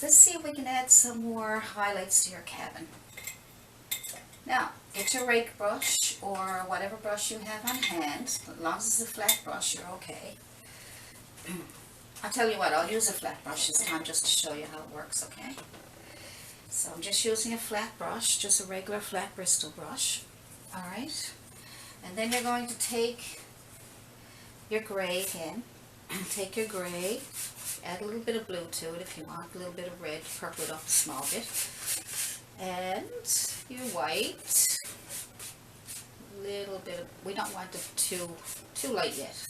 Let's see if we can add some more highlights to your cabin. Now, get your rake brush or whatever brush you have on hand. As long as it's a flat brush, you're okay. I'll tell you what, I'll use a flat brush this time just to show you how it works, okay? So I'm just using a flat brush, just a regular flat Bristle brush. Alright? And then you're going to take your gray again. Take your gray, add a little bit of blue to it if you want, a little bit of red, purple it up a small bit. And your white, a little bit of, we don't want it too light yet.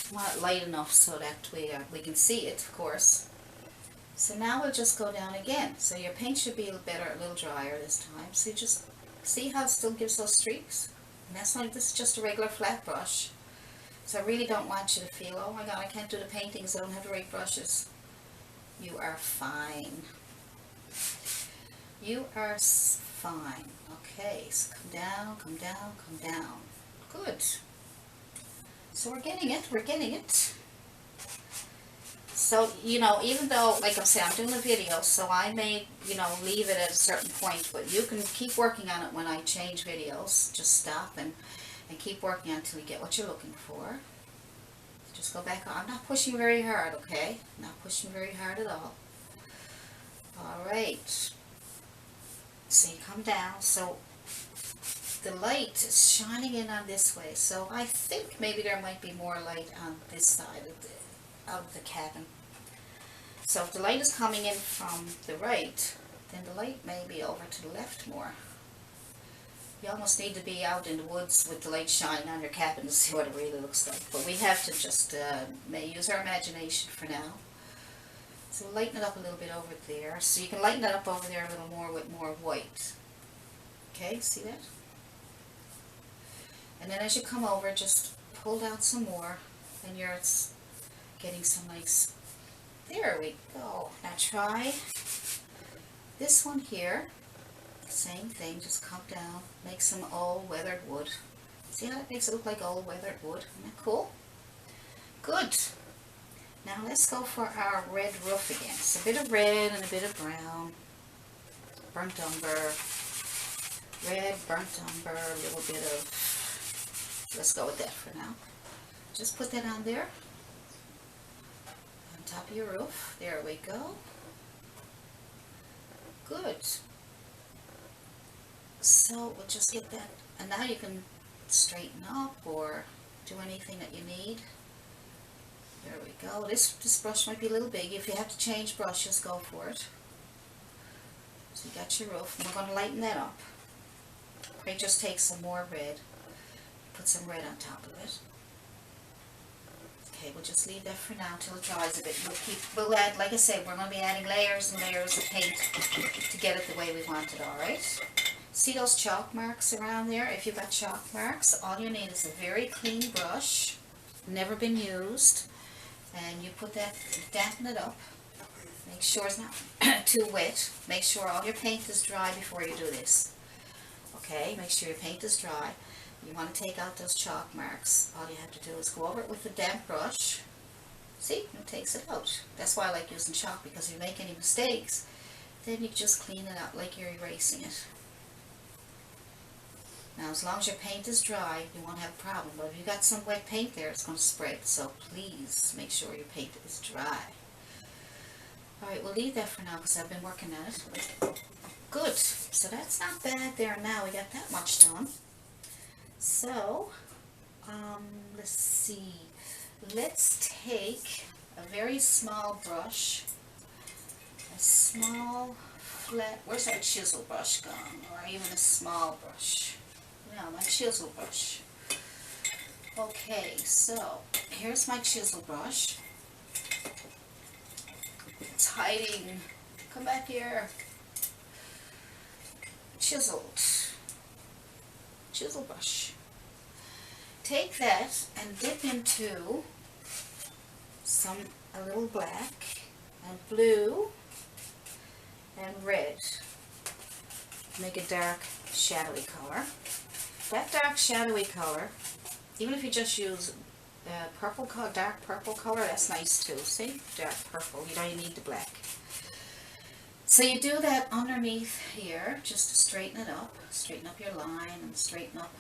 We want it light enough so that we can see it, of course. So now we'll just go down again. So your paint should be a little better, a little drier this time. So you just see how it still gives those streaks? And that's like, this is just a regular flat brush. So I really don't want you to feel, oh my god, I can't do the paintings, I don't have the right brushes. You are fine. You are fine. Okay, so come down, come down, come down. Good. So we're getting it. So, you know, even though, like I'm saying, I'm doing a video, so I may, you know, leave it at a certain point, but you can keep working on it when I change videos. Just stop and keep working on it until you get what you're looking for. Just go back on. I'm not pushing very hard, okay? Not pushing very hard at all. Alright. So you come down. So the light is shining in on this way. So I think maybe there might be more light on this side of the cabin. So if the light is coming in from the right, then the light may be over to the left more. You almost need to be out in the woods with the light shining on your cabin to see what it really looks like. But we have to just use our imagination for now. So lighten it up a little bit over there. So you can lighten it up over there a little more with more white. Okay, see that? And then as you come over, just pull down some more. And you're getting some nice... There we go. Now try this one here. Same thing, just come down, make some old weathered wood. See how that makes it look like old weathered wood? Isn't that cool? Good. Now let's go for our red roof again. It's a bit of red and a bit of brown. Burnt umber. Red, burnt umber, a little bit of... Let's go with that for now. Just put that on there. On top of your roof. There we go. Good. So we'll just get that, and now you can straighten up or do anything that you need. There we go. This brush might be a little big. If you have to change brushes, go for it. So you got your roof, and we're going to lighten that up. Okay, just take some more red, put some red on top of it. Okay, we'll just leave that for now until it dries a bit. We'll add, like I said, we're going to be adding layers and layers of paint to get it the way we want it, alright? See those chalk marks around there? If you've got chalk marks, all you need is a very clean brush, never been used, and you put that, dampen it up. Make sure it's not too wet. Make sure all your paint is dry before you do this. Okay, make sure your paint is dry. You want to take out those chalk marks. All you have to do is go over it with a damp brush. See, it takes it out. That's why I like using chalk, because if you make any mistakes, then you just clean it out like you're erasing it. Now, as long as your paint is dry, you won't have a problem. But if you've got some wet paint there, it's going to spread. So please make sure your paint is dry. Alright, we'll leave that for now because I've been working on it. Good. So that's not bad there now. We got that much done. So, let's see. Let's take a very small brush. A small, flat... Where's our chisel brush gone? Or even a small brush. Now, my chisel brush. Okay, so here's my chisel brush. It's hiding. Come back here. Chiseled. Chisel brush. Take that and dip into a little black and blue and red. Make a dark shadowy color. That dark shadowy color, even if you just use purple color, dark purple color, that's nice too. See? Dark purple. You don't even need the black. So you do that underneath here, just to straighten it up. Straighten up your line and straighten up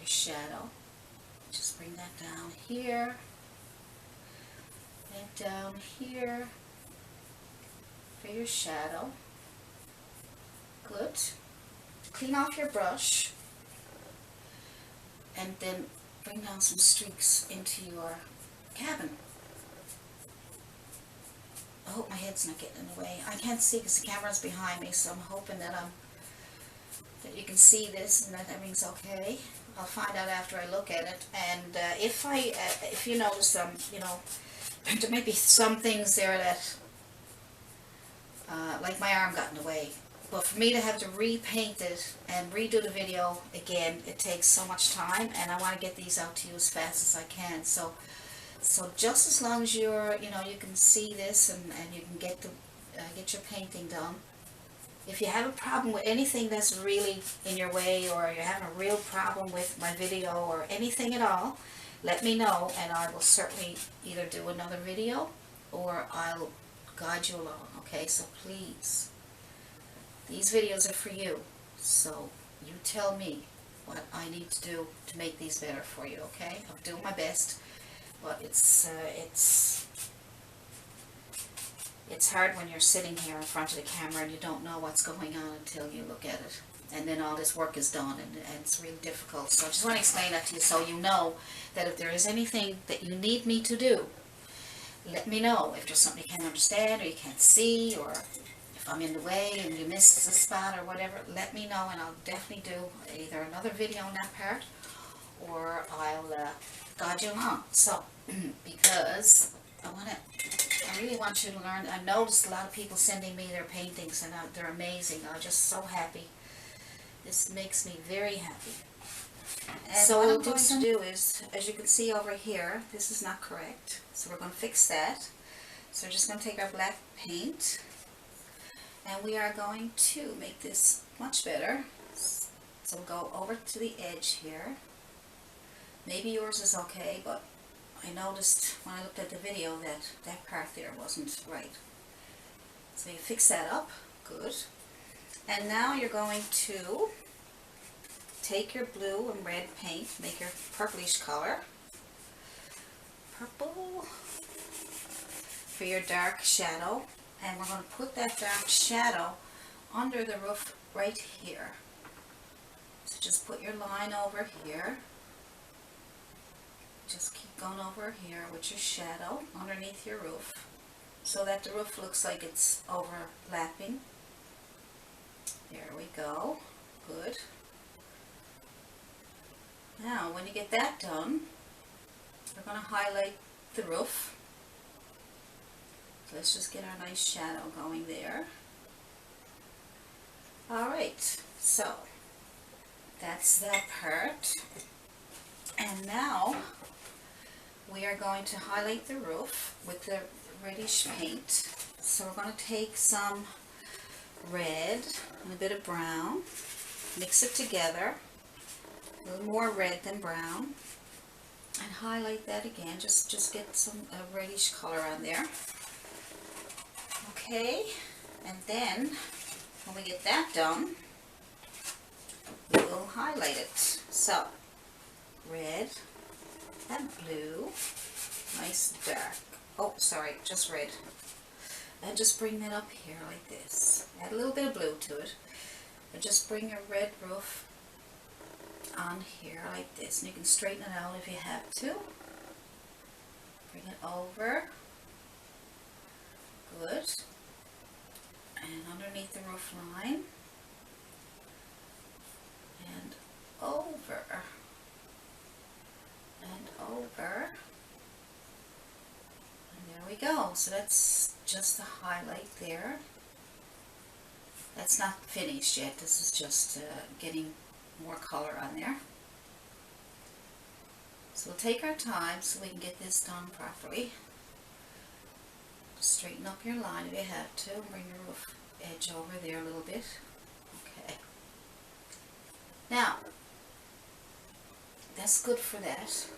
your shadow. Just bring that down here and down here for your shadow. Good. Clean off your brush and then bring down some streaks into your cabin. I hope my head's not getting in the way. I can't see because the camera's behind me, so I'm hoping that that you can see this and that everything's okay. I'll find out after I look at it. And if you notice you know, there might be some things there that, like my arm got in the way. But for me to have to repaint it and redo the video again, it takes so much time, and I want to get these out to you as fast as I can. So just as long as you're, you know, you can see this and you can get your painting done. If you have a problem with anything that's really in your way, or you're having a real problem with my video or anything at all, let me know, and I will certainly either do another video or I'll guide you along. Okay, so please, these videos are for you, so you tell me what I need to do to make these better for you. Okay, I'm doing my best, but it's hard when you're sitting here in front of the camera and you don't know what's going on until you look at it, and then all this work is done, and it's really difficult. So I just want to explain that to you, so you know that if there is anything that you need me to do, let me know. If there's something you can't understand or you can't see, or if I'm in the way and you missed a spot or whatever, let me know, and I'll definitely do either another video on that part or I'll guide you along. So because I really want you to learn. I noticed a lot of people sending me their paintings, and they're amazing. I'm just so happy. This makes me very happy. And so what I'm going to do is, as you can see over here, this is not correct. So we're going to fix that. So we're just going to take our black paint, and we are going to make this much better. So we'll go over to the edge here. Maybe yours is okay, but I noticed when I looked at the video that that part there wasn't right. So you fix that up. Good. And now you're going to take your blue and red paint, make your purplish color. Purple for your dark shadow. And we're going to put that dark shadow under the roof right here. So just put your line over here. Just keep going over here with your shadow underneath your roof, so that the roof looks like it's overlapping. There we go. Good. Now, when you get that done, we're going to highlight the roof. So let's just get our nice shadow going there. Alright, so that's that part. And now we are going to highlight the roof with the reddish paint. So we're going to take some red and a bit of brown, mix it together, a little more red than brown, and highlight that again. Just get some reddish color on there. Okay, and then when we get that done, we will highlight it. So red and blue, nice dark, oh sorry, just red, and just bring that up here like this. Add a little bit of blue to it, and just bring your red roof on here like this, and you can straighten it out if you have to. Bring it over, good, and underneath the roof line, and over, and over, and there we go. So that's just the highlight there. That's not finished yet. This is just getting more color on there. So we'll take our time so we can get this done properly. Straighten up your line if you have to. Bring your roof edge over there a little bit. Okay. Now, that's good for that.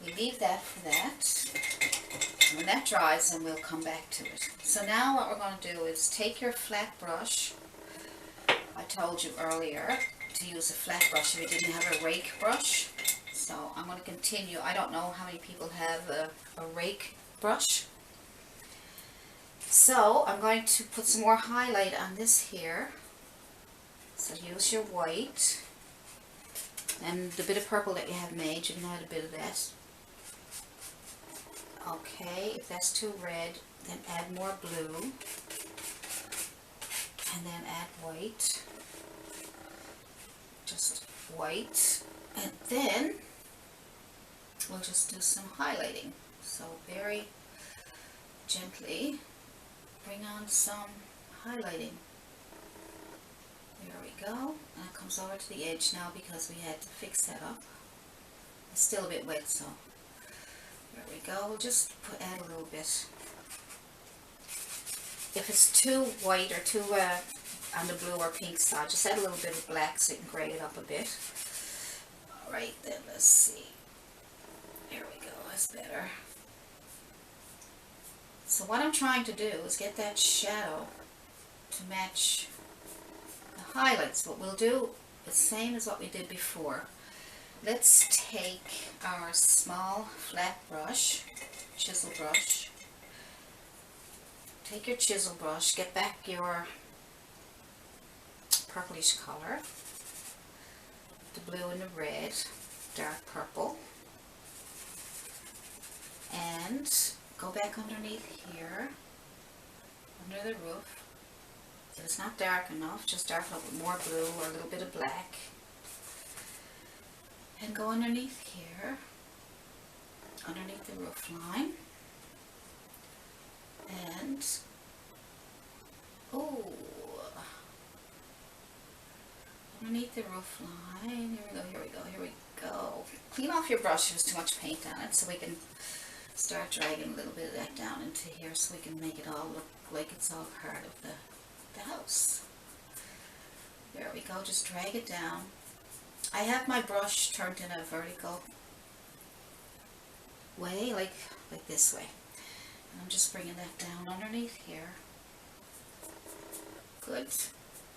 We leave that for that. And when that dries, then we'll come back to it. So now what we're going to do is take your flat brush. I told you earlier to use a flat brush if you didn't have a rake brush. So I'm going to continue. I don't know how many people have a rake brush. So I'm going to put some more highlight on this here. So use your white. And the bit of purple that you have made, you can add a bit of that. Okay, if that's too red, then add more blue. And then add white. Just white. And then we'll just do some highlighting. So very gently bring on some highlighting. There we go. And it comes over to the edge now because we had to fix that up. It's still a bit wet, so there we go. We'll just add a little bit. If it's too white or too on the blue or pink side, just add a little bit of black so you can gray it up a bit. Alright, then let's see. There we go, that's better. So what I'm trying to do is get that shadow to match the highlights. What we'll do the same as what we did before. Let's take our small flat brush, chisel brush. Take your chisel brush, get back your purplish color, the blue and the red, dark purple, and go back underneath here, under the roof. If it's not dark enough, just darken up with more blue or a little bit of black. And go underneath here, underneath the roof line. And, oh, underneath the roof line, here we go, here we go, here we go. Clean off your brush if there's too much paint on it so we can start dragging a little bit of that down into here so we can make it all look like it's all part of the house. There we go, just drag it down. I have my brush turned in a vertical way, like this way. And I'm just bringing that down underneath here. Good.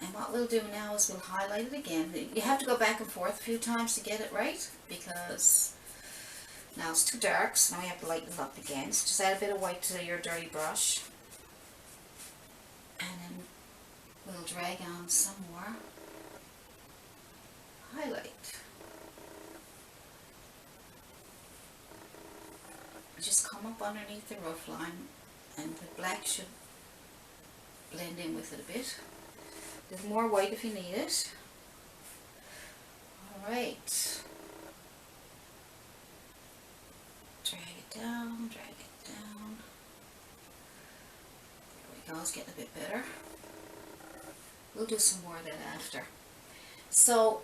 And what we'll do now is we'll highlight it again. You have to go back and forth a few times to get it right because now it's too dark, so now you have to lighten it up again. So just add a bit of white to your dirty brush. And then we'll drag on some more highlight. Just come up underneath the roof line and the black should blend in with it a bit. A little more white if you need it. Alright. Drag it down, drag it down. There we go, it's getting a bit better. We'll do some more of that after. So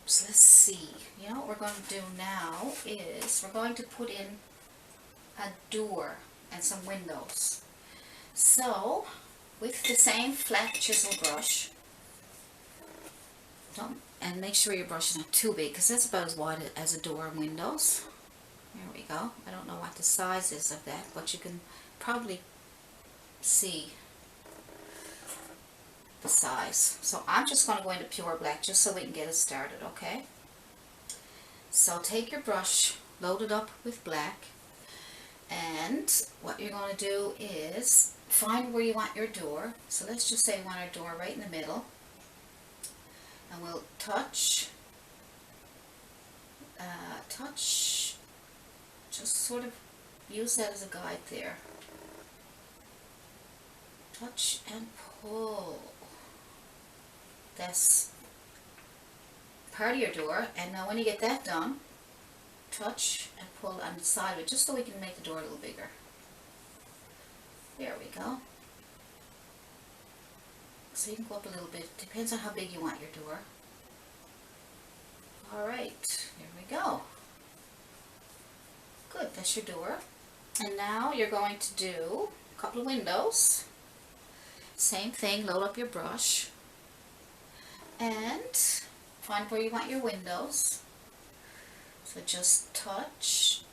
let's see. You know what we're going to do now is we're going to put in a door and some windows. So with the same flat chisel brush, and make sure your brush is not too big because that's about as wide as a door and windows. There we go. I don't know what the size is of that, but you can probably see the size. So I'm just going to go into pure black just so we can get it started, okay? So take your brush, load it up with black, and what you're going to do is find where you want your door. So let's just say we want our door right in the middle, and we'll touch, just sort of use that as a guide there. Touch and pull. That's part of your door, and now when you get that done, touch and pull on the side of it just so we can make the door a little bigger. There we go. So you can go up a little bit, depends on how big you want your door. Alright, here we go. Good, that's your door. And now you're going to do a couple of windows. Same thing, load up your brush and find where you want your windows. So just touch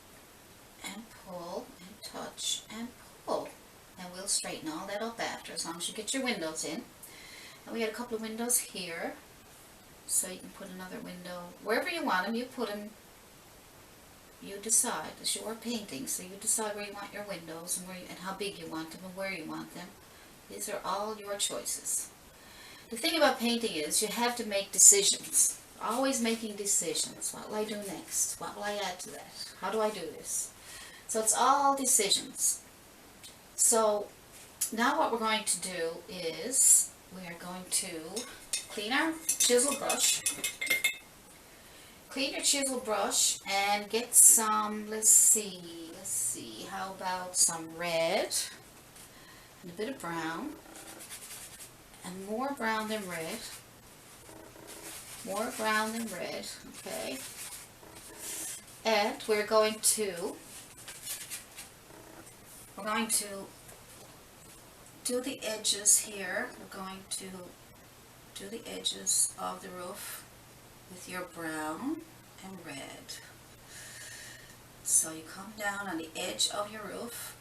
and pull and touch and pull. And we'll straighten all that up after, as long as you get your windows in. And we had a couple of windows here, so you can put another window wherever you want them. You put them, you decide. It's your painting, so you decide where you want your windows and and how big you want them and where you want them. These are all your choices. The thing about painting is you have to make decisions. Always making decisions. What will I do next? What will I add to that? How do I do this? So it's all decisions. So now what we're going to do is we are going to clean our chisel brush. Clean your chisel brush and get some, let's see, how about some red and a bit of brown and more brown than red. More brown than red, okay. And we're going to do the edges here. We're going to do the edges of the roof with your brown and red. So you come down on the edge of your roof.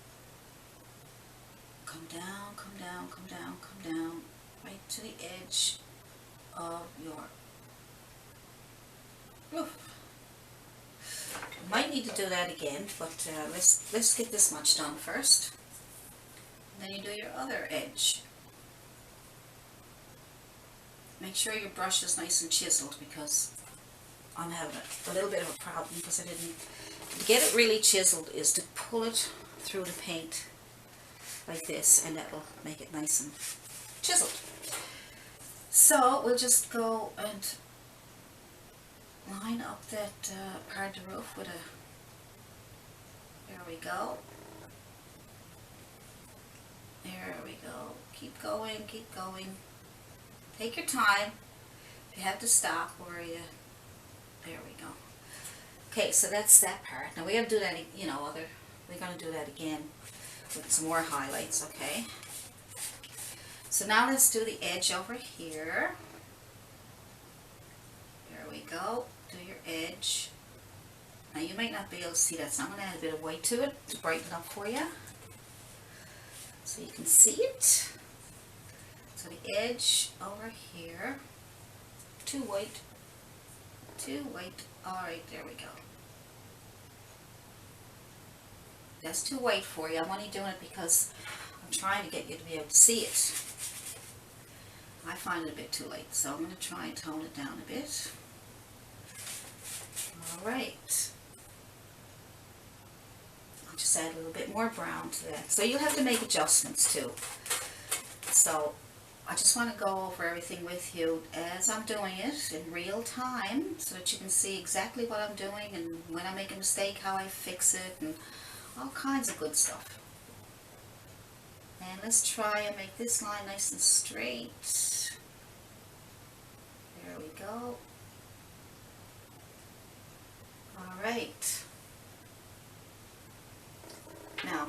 Come down, come down, come down, come down, right to the edge of your roof. You might need to do that again, but let's get this much done first. Then you do your other edge. Make sure your brush is nice and chiseled, because I'm having a little bit of a problem because I didn't. To get it really chiseled is to pull it through the paint like this, and that will make it nice and chiseled. So we'll just go and line up that part of the roof with a, there we go. There we go. Keep going, keep going. Take your time. If you have to stop, where you, there we go. Okay, so that's that part. Now we're going to do that, we're going to do that again with some more highlights, okay? So now let's do the edge over here. There we go. Do your edge. Now you might not be able to see that, so I'm going to add a bit of white to it to brighten it up for you, so you can see it. So the edge over here, too white, alright, there we go. That's too white for you. I'm only doing it because I'm trying to get you to be able to see it. I find it a bit too light, so I'm going to try and tone it down a bit. Alright. I'll just add a little bit more brown to that. So you'll have to make adjustments too. So I just want to go over everything with you as I'm doing it in real time, so that you can see exactly what I'm doing, and when I make a mistake, how I fix it, and all kinds of good stuff. And let's try and make this line nice and straight. There we go. Alright. Now,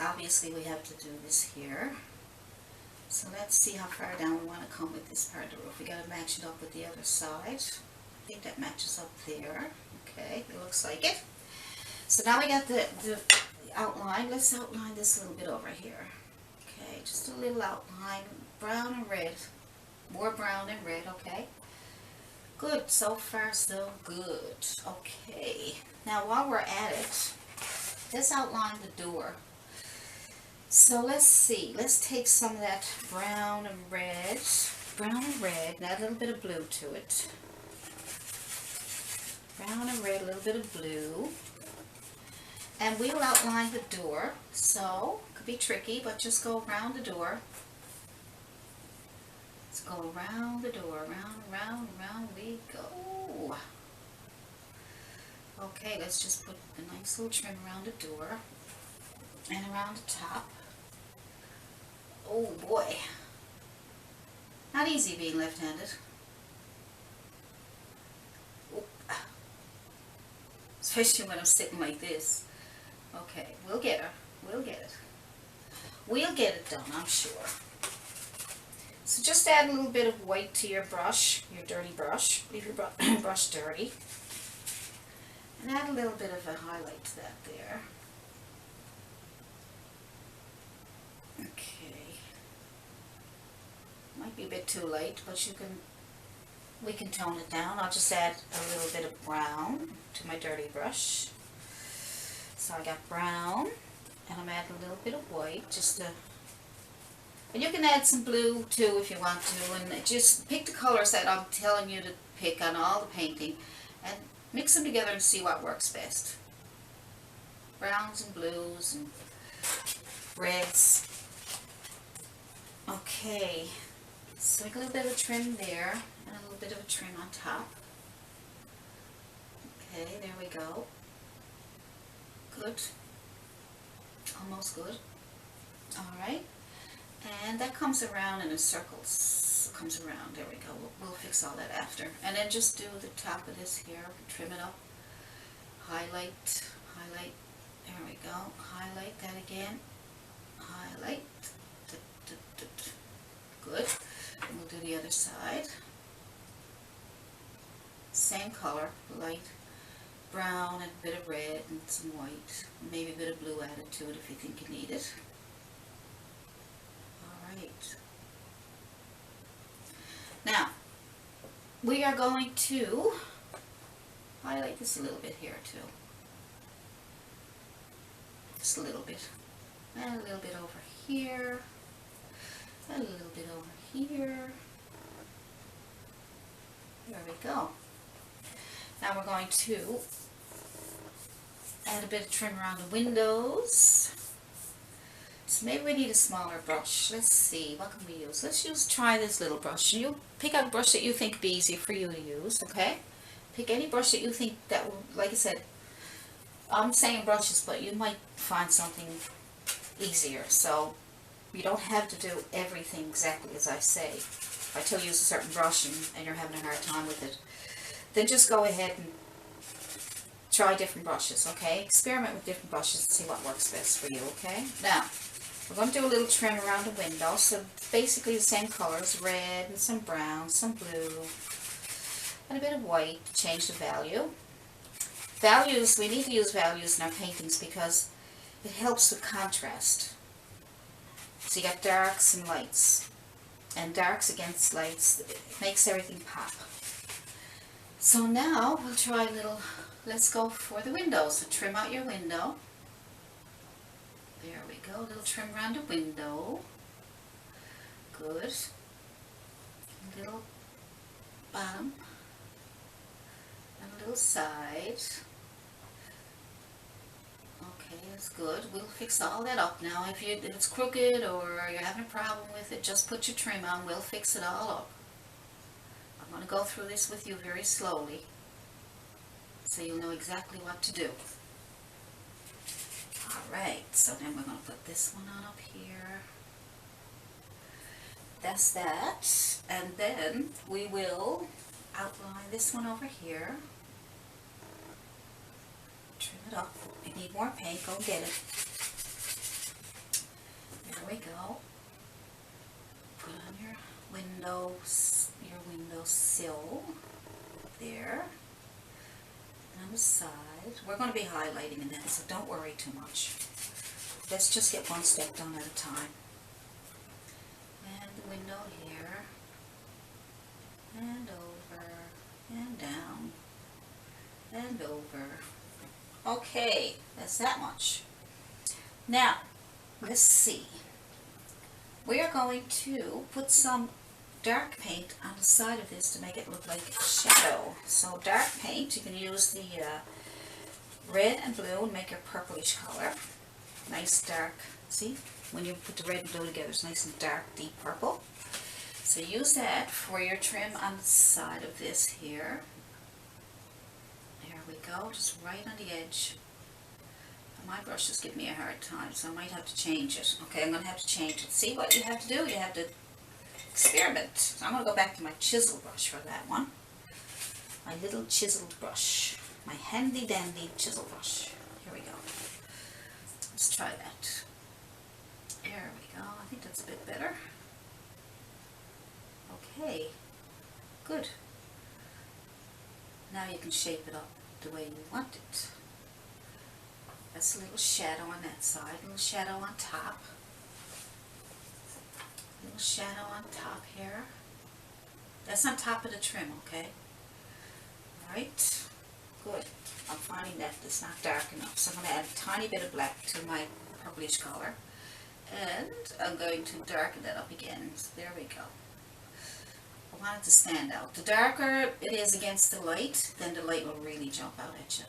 obviously we have to do this here. So let's see how far down we want to come with this part of the roof. We got to match it up with the other side. I think that matches up there. Okay, it looks like it. So now we got the outline. Let's outline this a little bit over here. Okay, just a little outline. Brown and red. More brown and red, okay. Good, so far so good. Okay, now while we're at it, let's outline the door. So let's see, let's take some of that brown and red, and add a little bit of blue to it. Brown and red, a little bit of blue. And we will outline the door, so it could be tricky, but just go around the door. Let's go around the door, round we go. Okay, let's just put a nice little trim around the door and around the top. Oh boy, not easy being left-handed. Especially when I'm sitting like this. Okay, we'll get her. We'll get it. We'll get it done, I'm sure. So just add a little bit of white to your brush, your dirty brush. Leave your brush dirty. And add a little bit of a highlight to that there. Okay. Might be a bit too light, but we can tone it down. I'll just add a little bit of brown to my dirty brush. So I got brown, and I'm adding a little bit of white, and you can add some blue too if you want to, and just pick the colors that I'm telling you to pick on all the painting, and mix them together and see what works best. Browns and blues and reds. Okay, so make a little bit of a trim there, and a little bit of a trim on top. Okay, there we go. Good. Almost good. Alright. And that comes around in a circle. Comes around. There we go. We'll fix all that after. And then just do the top of this here. Trim it up. Highlight. Highlight. There we go. Highlight that again. Highlight. Good. And we'll do the other side. Same color. Light brown and a bit of red and some white. Maybe a bit of blue added to it if you think you need it. Alright. Now, we are going to highlight this a little bit here too. Just a little bit. And a little bit over here. And a little bit over here. There we go. Now we're going to add a bit of trim around the windows. So maybe we need a smaller brush. Let's see, what can we use? Try this little brush. You pick out a brush that you think would be easy for you to use, okay? Pick any brush that you think that will, like I said, I'm saying brushes, but you might find something easier. So you don't have to do everything exactly as I say. If I tell you use a certain brush and you're having a hard time with it, then just go ahead and try different brushes, okay? Experiment with different brushes and see what works best for you, okay? Now, we're going to do a little trim around the window. So basically the same colors, red and some brown, some blue, and a bit of white to change the value. Values, we need to use values in our paintings because it helps with contrast. So you got darks and lights. And darks against lights, it makes everything pop. So now we'll try a little, let's go for the windows. So trim out your window. There we go, a little trim around the window. Good. A little bottom. And a little side. Okay, that's good. We'll fix all that up now. If it's crooked or you're having a problem with it, just put your trim on. We'll fix it all up. I'm going to go through this with you very slowly so you'll know exactly what to do. Alright, so then we're going to put this one on up here. That's that. And then we will outline this one over here. Trim it up. If you need more paint, go get it. There we go. Put on your windowsill there. And on the side, we're going to be highlighting in that, so don't worry too much. Let's just get one step done at a time. And the window here, and over, and down, and over. Okay, that's that much. Now, let's see. We are going to put some dark paint on the side of this to make it look like a shadow. So dark paint, you can use the red and blue and make your purplish color. Nice dark, see? When you put the red and blue together, it's nice and dark, deep purple. So use that for your trim on the side of this here. There we go, just right on the edge. My brush is giving me a hard time, so I might have to change it. Okay, I'm going to have to change it. See what you have to do? You have to experiment. So I'm going to go back to my chisel brush for that one. My little chiseled brush. My handy dandy chisel brush. Here we go. Let's try that. There we go. I think that's a bit better. Okay. Good. Now you can shape it up. the way you want it. That's a little shadow on that side, a little shadow on top. A little shadow on top here. That's on top of the trim, okay? Alright, good. I'm finding that it's not dark enough, so I'm going to add a tiny bit of black to my purplish color. And I'm going to darken that up again. So there we go. I want it to stand out. The darker it is against the light, then the light will really jump out at you.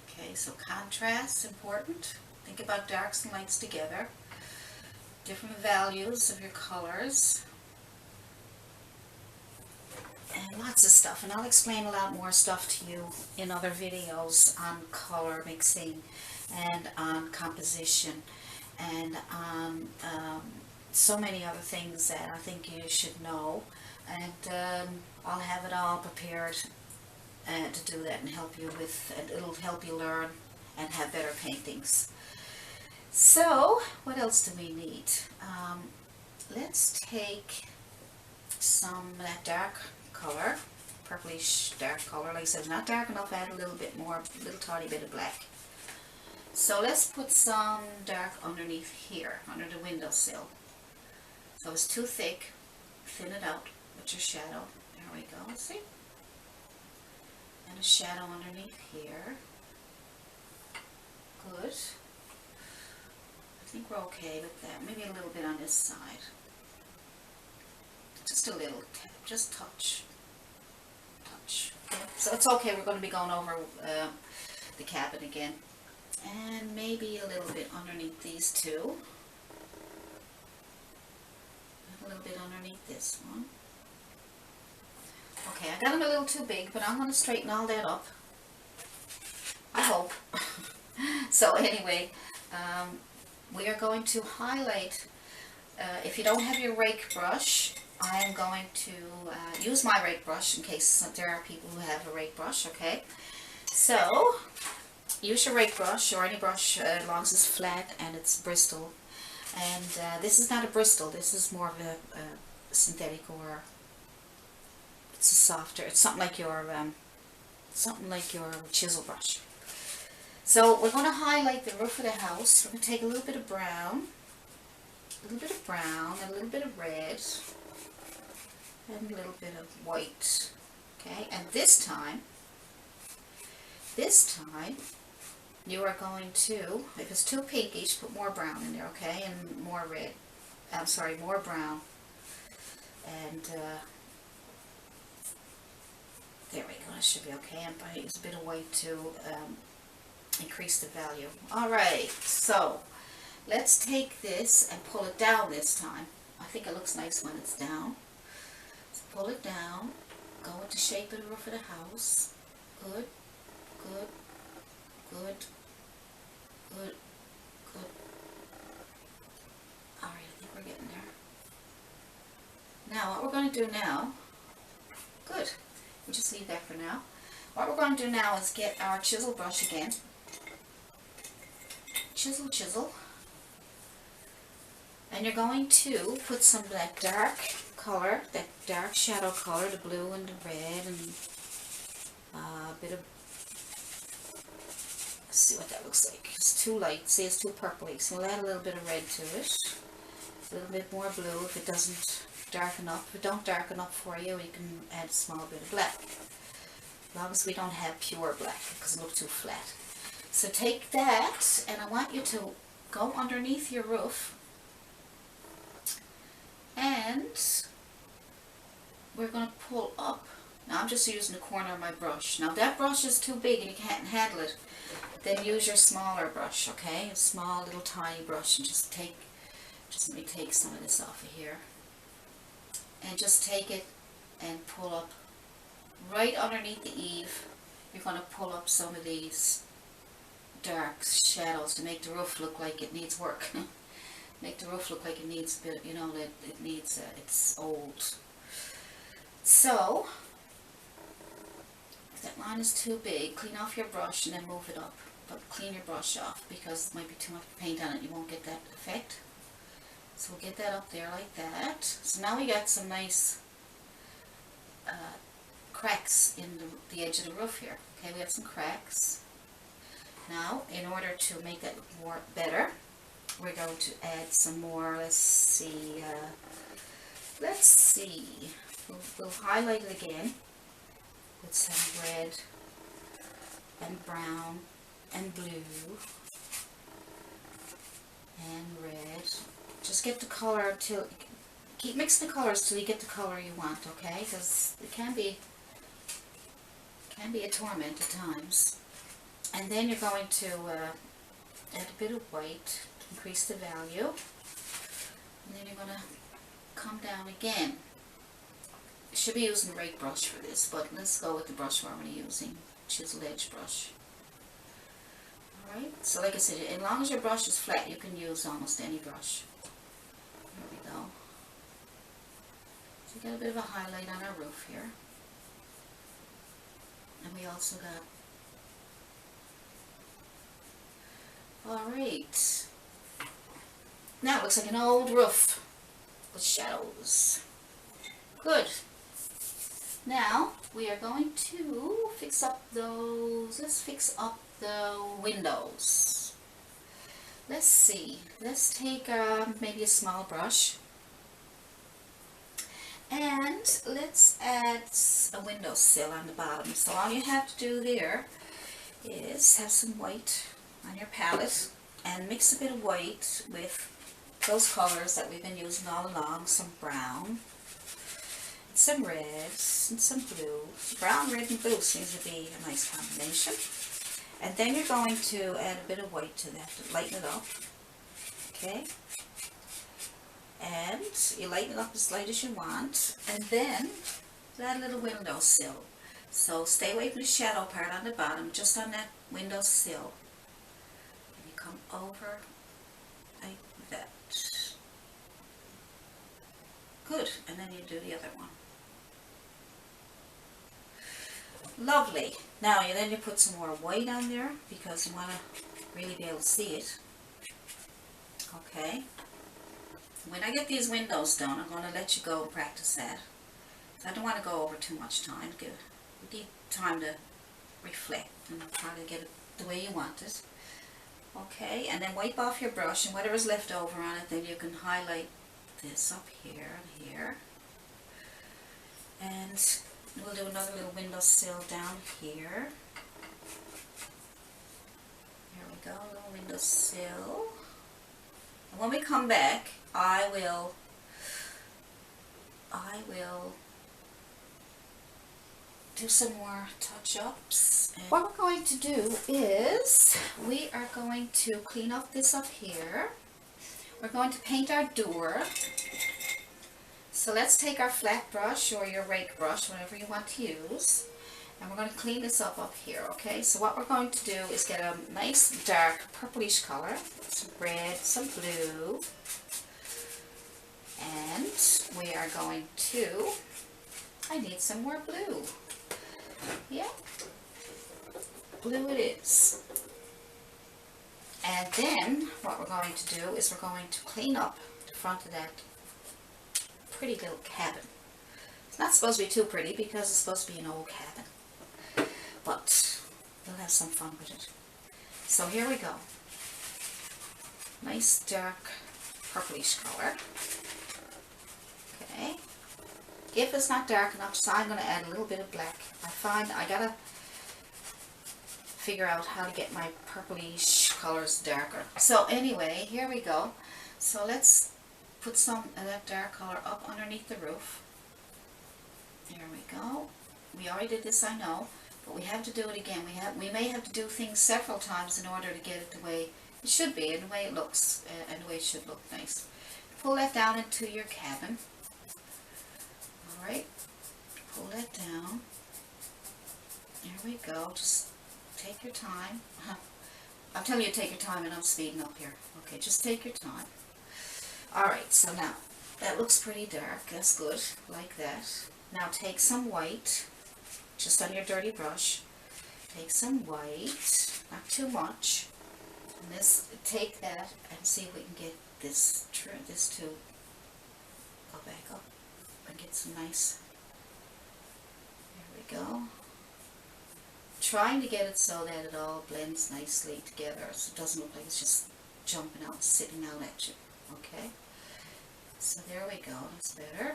Okay, so contrast is important. Think about darks and lights together. Different values of your colors. And lots of stuff. And I'll explain a lot more stuff to you in other videos on color mixing and on composition and on so many other things that I think you should know. And I'll have it all prepared to do that and help you with, and it'll help you learn and have better paintings. So, what else do we need? Let's take some of that dark color, purplish dark color. Like I said, not dark enough, add a little bit more, a little tiny bit of black. So let's put some dark underneath here, under the windowsill. So it's too thick, thin it out with your shadow. There we go, see? And a shadow underneath here. Good. I think we're okay with that. Maybe a little bit on this side. Just a little tap, just touch. Touch. Okay. So it's okay, we're going to be going over the cabin again. And maybe a little bit underneath these two. A little bit underneath this one. Okay, I got them a little too big, but I'm going to straighten all that up. I hope. So anyway, we are going to highlight, if you don't have your rake brush, I am going to use my rake brush in case there are people who have a rake brush, okay? So, use your rake brush or any brush as long as it's flat and it's Bristle. And this is not a Bristle, this is more of a synthetic, or it's a softer, it's something like your chisel brush. So we're going to highlight the roof of the house. We're going to take a little bit of brown, and a little bit of red, and a little bit of white. Okay, and this time, you are going to, if it's too pinkish, put more brown in there, okay, and more red. I'm sorry, more brown. And there we go, that should be okay. I'm going to use a bit of white to increase the value. Alright, so let's take this and pull it down this time. I think it looks nice when it's down. So pull it down, go with the shape of the roof of the house. Good, good, good, good, good. Alright, I think we're getting there. Now, what we're going to do now, good, we'll just leave that for now. What we're going to do now is get our chisel brush again. Chisel, chisel. And you're going to put some of that dark color, that dark shadow color, the blue and the red, and a bit of, let's see what that looks like. It's too light, see, it's too purpley, so we'll add a little bit of red to it. A little bit more blue if it doesn't darken up. If it don't darken up for you, you can add a small bit of black. As long as we don't have pure black, because it looks too flat. So take that, and I want you to go underneath your roof, and we're going to pull up. Now I'm just using the corner of my brush. Now if that brush is too big and you can't handle it, then use your smaller brush, okay? A small little tiny brush, and just let me take some of this off of here. And just take it and pull up right underneath the eave. You're going to pull up some of these dark shadows to make the roof look like it needs work. Make the roof look like it needs a bit, you know, that it needs, it's old. So, if that line is too big, clean off your brush and then move it up. But clean your brush off, because there might be too much paint on it, you won't get that effect. So we'll get that up there like that. So now we got some nice cracks in the edge of the roof here. Okay, we have some cracks. Now, in order to make that look better, we're going to add some more, let's see, we'll highlight it again with some red and brown and blue and red. Just get the color till, keep mixing the colors till you get the color you want, okay? Because it can be a torment at times. And then you're going to add a bit of white to increase the value. And then you're going to come down again. You should be using a rake brush for this, but let's go with the brush we're already using, chiseled edge brush. Alright, so like I said, as long as your brush is flat, you can use almost any brush. There we go. So we got a bit of a highlight on our roof here. And we also got, alright. Now it looks like an old roof with shadows. Good. Now we are going to fix up those, let's fix up the windows. Let's see, let's take maybe a small brush and let's add a windowsill on the bottom. So all you have to do there is have some white on your palette and mix a bit of white with those colors that we've been using all along, some brown, some reds, and some blue. Brown, red, and blue seems to be a nice combination. And then you're going to add a bit of white to that to lighten it up. Okay? And you lighten it up as light as you want. And then add a little windowsill. So stay away from the shadow part on the bottom, just on that windowsill. And you come over like that. Good. And then you do the other one. Lovely. Now then you put some more white on there because you want to really be able to see it. Okay. When I get these windows done, I'm going to let you go and practice that. I don't want to go over too much time. We need time to reflect and try to get it the way you want it. Okay, and then wipe off your brush and whatever's left over on it, then you can highlight this up here and here. And we'll do another little windowsill down here. Here we go, a little windowsill. And when we come back, I will do some more touch-ups. What we're going to do is we are going to clean up this up here. We're going to paint our door. So let's take our flat brush or your rake brush, whatever you want to use, and we're going to clean this up here, okay? So what we're going to do is get a nice dark purplish color, some red, some blue, and we are going to, I need some more blue. Yeah, blue it is. And then what we're going to do is we're going to clean up the front of that pretty little cabin. It's not supposed to be too pretty because it's supposed to be an old cabin, but we'll have some fun with it. So here we go. Nice dark purplish color. Okay. If it's not dark enough, so I'm going to add a little bit of black. I find I gotta figure out how to get my purplish colors darker. So anyway, here we go. So let's put some of that dark color up underneath the roof. There we go. We already did this, I know, but we have to do it again. We may have to do things several times in order to get it the way it should be, and the way it looks, and the way it should look nice. Pull that down into your cabin. Alright, pull that down. There we go. Just take your time. I'm telling you to take your time and I'm speeding up here. Okay, just take your time. Alright, so now, that looks pretty dark. That's good, like that. Now take some white, just on your dirty brush. Take some white, not too much. And take that and see if we can get this to go back up and get some nice, there we go. Trying to get it so that it all blends nicely together, so it doesn't look like it's just jumping out, sitting out at you. Okay, so there we go, that's better.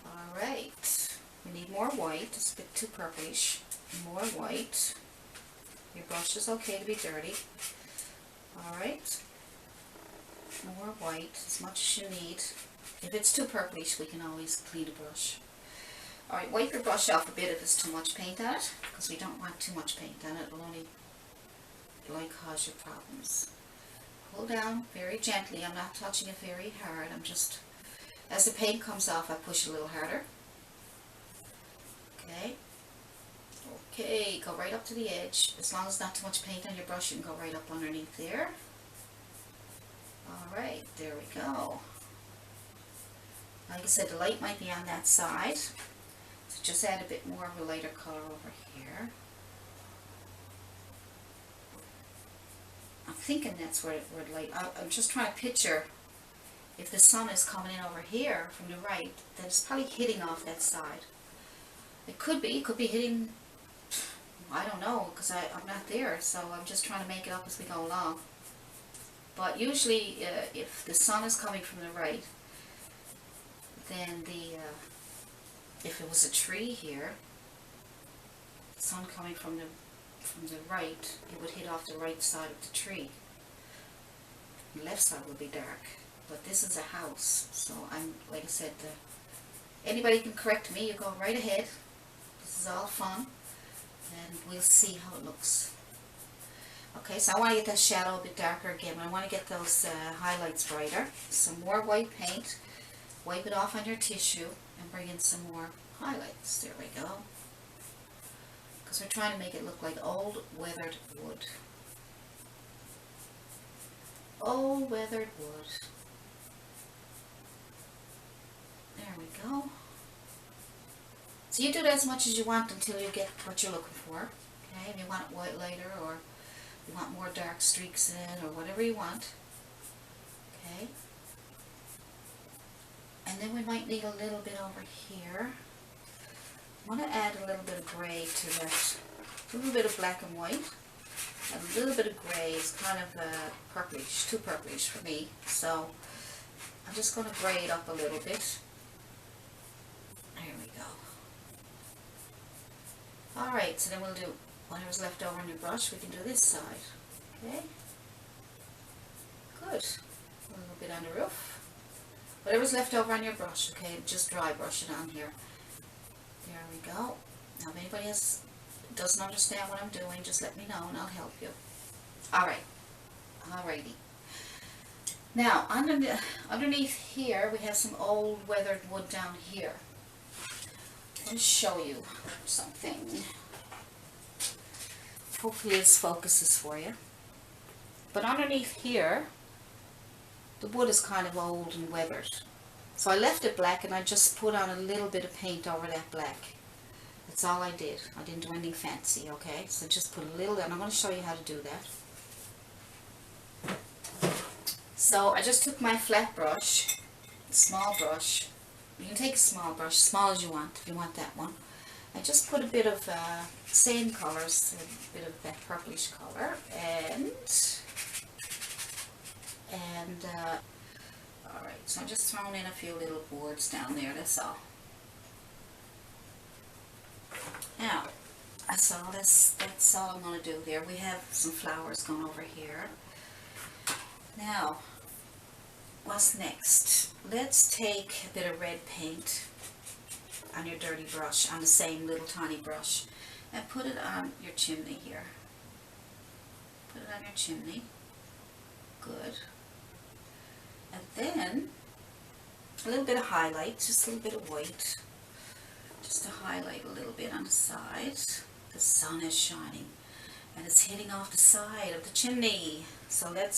Alright, we need more white, it's a bit too purplish. More white. Your brush is okay to be dirty. Alright, more white, as much as you need. If it's too purplish, we can always clean the brush. Alright, wipe your brush off a bit if there's too much paint on it, because we don't want too much paint on it. It'll only cause you problems. Pull down very gently. I'm not touching it very hard. I'm just, as the paint comes off, I push a little harder. Okay. Okay, go right up to the edge. As long as not too much paint on your brush, you can go right up underneath there. Alright, there we go. Like I said, the light might be on that side. So just add a bit more of a lighter color over here. I'm thinking that's where the light, I'm just trying to picture if the sun is coming in over here from the right, then it's probably hitting off that side. It could be hitting, I don't know, because I'm not there, so I'm just trying to make it up as we go along. But usually if the sun is coming from the right, then if it was a tree here, the sun coming from the right, it would hit off the right side of the tree. The left side would be dark. But this is a house, so I'm, like I said, anybody can correct me, you go right ahead. This is all fun, and we'll see how it looks. Okay, so I want to get that shadow a bit darker again. I want to get those highlights brighter. Some more white paint. Wipe it off on your tissue and bring in some more highlights. There we go. Because we're trying to make it look like old weathered wood. Old weathered wood. There we go. So you do that as much as you want until you get what you're looking for. Okay, if you want it white lighter, or you want more dark streaks in, or whatever you want. Okay. And then we might need a little bit over here. I want to add a little bit of gray to that. A little bit of black and white. A little bit of gray is kind of purplish, too purplish for me. So I'm just going to gray it up a little bit. There we go. Alright, so then we'll do whatever's left over on your brush. We can do this side. Okay. Good. A little bit on the roof. Whatever's left over on your brush, okay, just dry brush it on here. There we go. Now if anybody else doesn't understand what I'm doing, just let me know and I'll help you. Alright. Alrighty. Now, underneath here, we have some old weathered wood down here. Let me show you something. Hopefully this focuses for you. But underneath here, the wood is kind of old and weathered. So I left it black and I just put on a little bit of paint over that black. That's all I did. I didn't do anything fancy, okay? So just put a little, and I'm going to show you how to do that. So I just took my flat brush, small brush. You can take a small brush, small as you want, if you want that one. I just put a bit of same colors, a bit of that purplish color, and alright, so I'm just throwing in a few little boards down there, that's all. Now, that's all I'm going to do there. We have some flowers going over here. Now, what's next? Let's take a bit of red paint on your dirty brush, on the same little tiny brush, and put it on your chimney here. Put it on your chimney. Good. And then a little bit of highlight, just a little bit of white, just to highlight a little bit on the side. The sun is shining and it's hitting off the side of the chimney. So let's